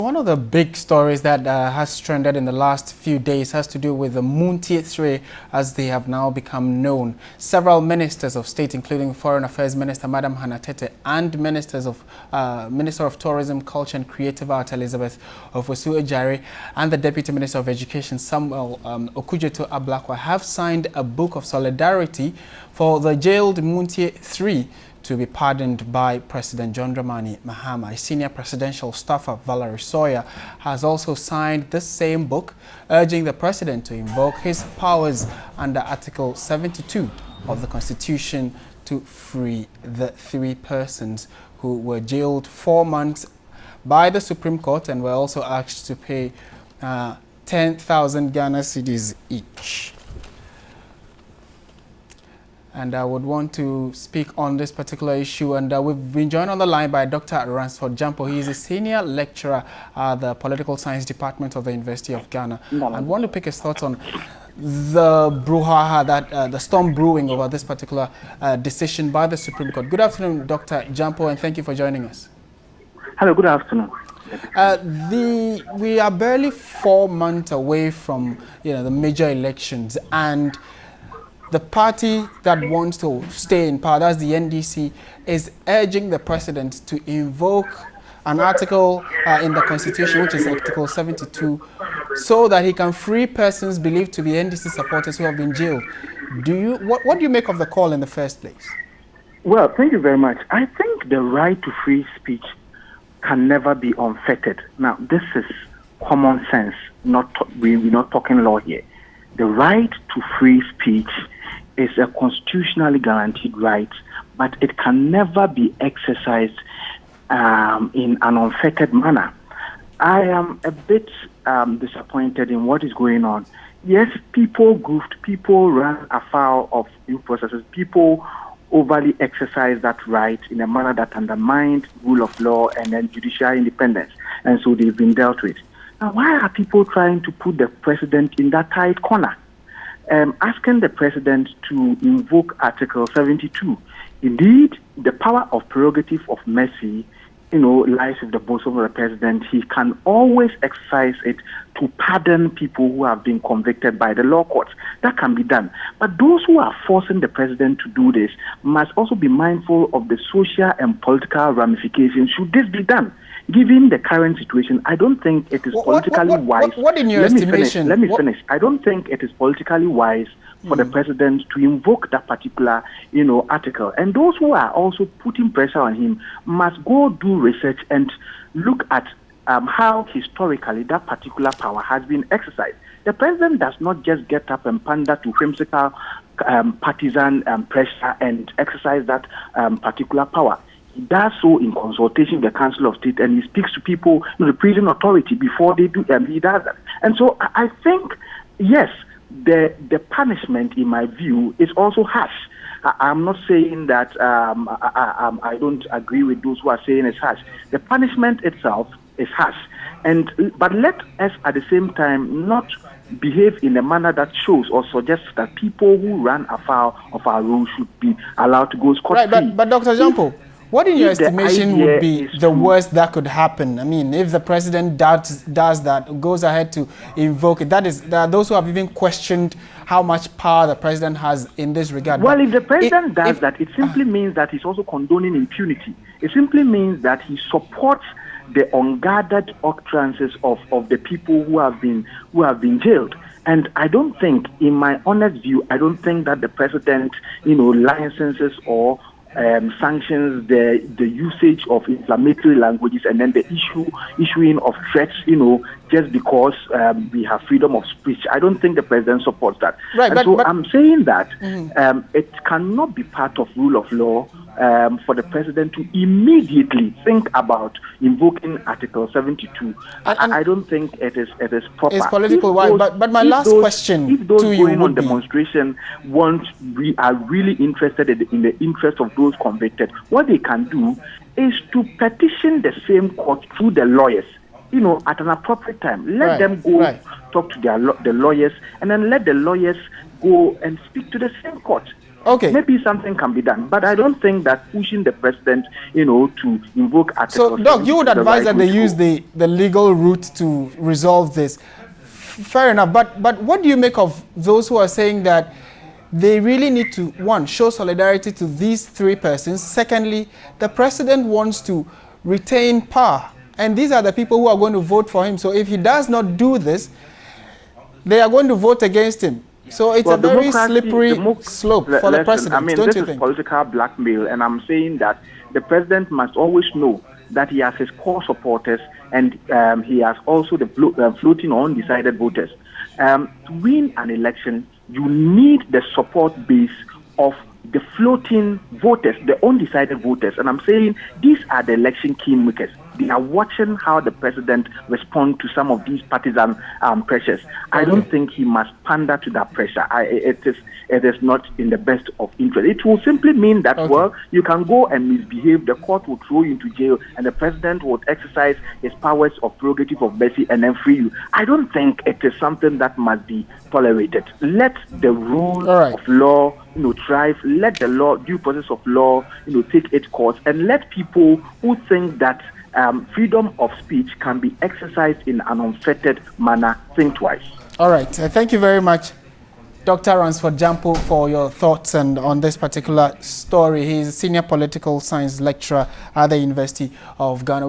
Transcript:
One of the big stories that has trended in the last few days has to do with the Montie 3, as they have now become known. Several ministers of state, including Foreign Affairs Minister Madam Hannah Tete and Minister of Tourism, Culture and Creative Art Elizabeth Ofosu-Ejari and the Deputy Minister of Education Samuel Okudzeto Ablakwa have signed a book of solidarity for the jailed Montie 3 to be pardoned by President John Dramani Mahama. A senior presidential staffer, Valerie Sawyer, has also signed the same book, urging the president to invoke his powers under Article 72 of the Constitution to free the 3 persons who were jailed 4 months by the Supreme Court and were also asked to pay 10,000 Ghana cedis each. And I would want to speak on this particular issue, and we've been joined on the line by Dr. Ransford Jampo. He is a senior lecturer at the Political Science Department of the University of Ghana. I want to pick his thoughts on the brouhaha, that the storm brewing over this particular decision by the Supreme Court. Good afternoon, Dr. Jampo, and thank you for joining us. Hello, good afternoon. We are barely 4 months away from the major elections, and the party that wants to stay in power, that's the NDC, is urging the president to invoke an article in the Constitution, which is Article 72, so that he can free persons believed to be NDC supporters who have been jailed. What do you make of the call in the first place? Well, thank you very much. I think the right to free speech can never be unfettered. Now, this is common sense. We're not talking law here. The right to free speech is a constitutionally guaranteed right, but it can never be exercised in an unfettered manner. I am a bit disappointed in what is going on. Yes, people goofed, people ran afoul of due processes, people overly exercise that right in a manner that undermined rule of law and then judicial independence, and so they've been dealt with. Now, why are people trying to put the president in that tight corner? Asking the president to invoke Article 72. Indeed, the power of prerogative of mercy, lies with the bosom of the president. He can always exercise it to pardon people who have been convicted by the law courts. That can be done. But those who are forcing the president to do this must also be mindful of the social and political ramifications should this be done. Given the current situation, I don't think it is politically wise. What in your estimation? Let me finish. I don't think it is politically wise for the president to invoke that particular, article. And those who are also putting pressure on him must go do research and look at how historically that particular power has been exercised. The president does not just get up and pander to whimsical partisan pressure and exercise that particular power. He does so in consultation with the Council of State, and he speaks to people, the prison authority, before they do, and he does that. And so I think, yes, the punishment, in my view, is also harsh. I'm not saying that I don't agree with those who are saying it's harsh. The punishment itself is harsh. But let us, at the same time, not behave in a manner that shows or suggests that people who run afoul of our rules should be allowed to go scot-free. Right, but Dr. Jampo, what in your estimation would be the worst that could happen? I mean, if the president does that, goes ahead to invoke it, there are those who have even questioned how much power the president has in this regard. Well, if the president does that, it simply means that he's also condoning impunity. It simply means that he supports the unguarded utterances of the people who have been jailed. And I don't think, in my honest view, I don't think that the president, licenses or sanctions the usage of inflammatory languages and then the issuing of threats, just because we have freedom of speech. I don't think the president supports that. Right, but I'm saying that it cannot be part of rule of law for the president to immediately think about invoking Article 72. I don't think it is proper. It's political. But my last question if those to you going would on demonstration are really interested in the interest of those convicted, what they can do is to petition the same court through the lawyers, at an appropriate time. Let them go talk to the lawyers, and then let the lawyers go and speak to the same court. Okay. Maybe something can be done, but I don't think that pushing the president, to invoke Article. So, Doc, you would advise that they use the legal route to resolve this. Fair enough, but what do you make of those who are saying that they really need to, one, show solidarity to these three persons. Secondly, the president wants to retain power, and these are the people who are going to vote for him. So if he does not do this, they are going to vote against him. So it's a very slippery slope for the president, I mean, don't this you is think? political blackmail, and I'm saying that the president must always know that he has his core supporters, and he has also the floating or undecided voters. To win an election, you need the support base of the floating voters, the undecided voters. And I'm saying these are the election kingmakers. They are watching how the president responds to some of these partisan pressures. I don't think he must pander to that pressure. It is not in the best of interest. It will simply mean that, well, you can go and misbehave, the court will throw you into jail, and the president will exercise his powers of prerogative of mercy and then free you. I don't think it is something that must be tolerated. Let the rule of law thrive. Let the law, due process of law, take its course, and let people who think that freedom of speech can be exercised in an unfettered manner think twice. All right. Thank you very much, Dr. Ransford Jampo, for your thoughts and on this particular story. He is a senior political science lecturer at the University of Ghana.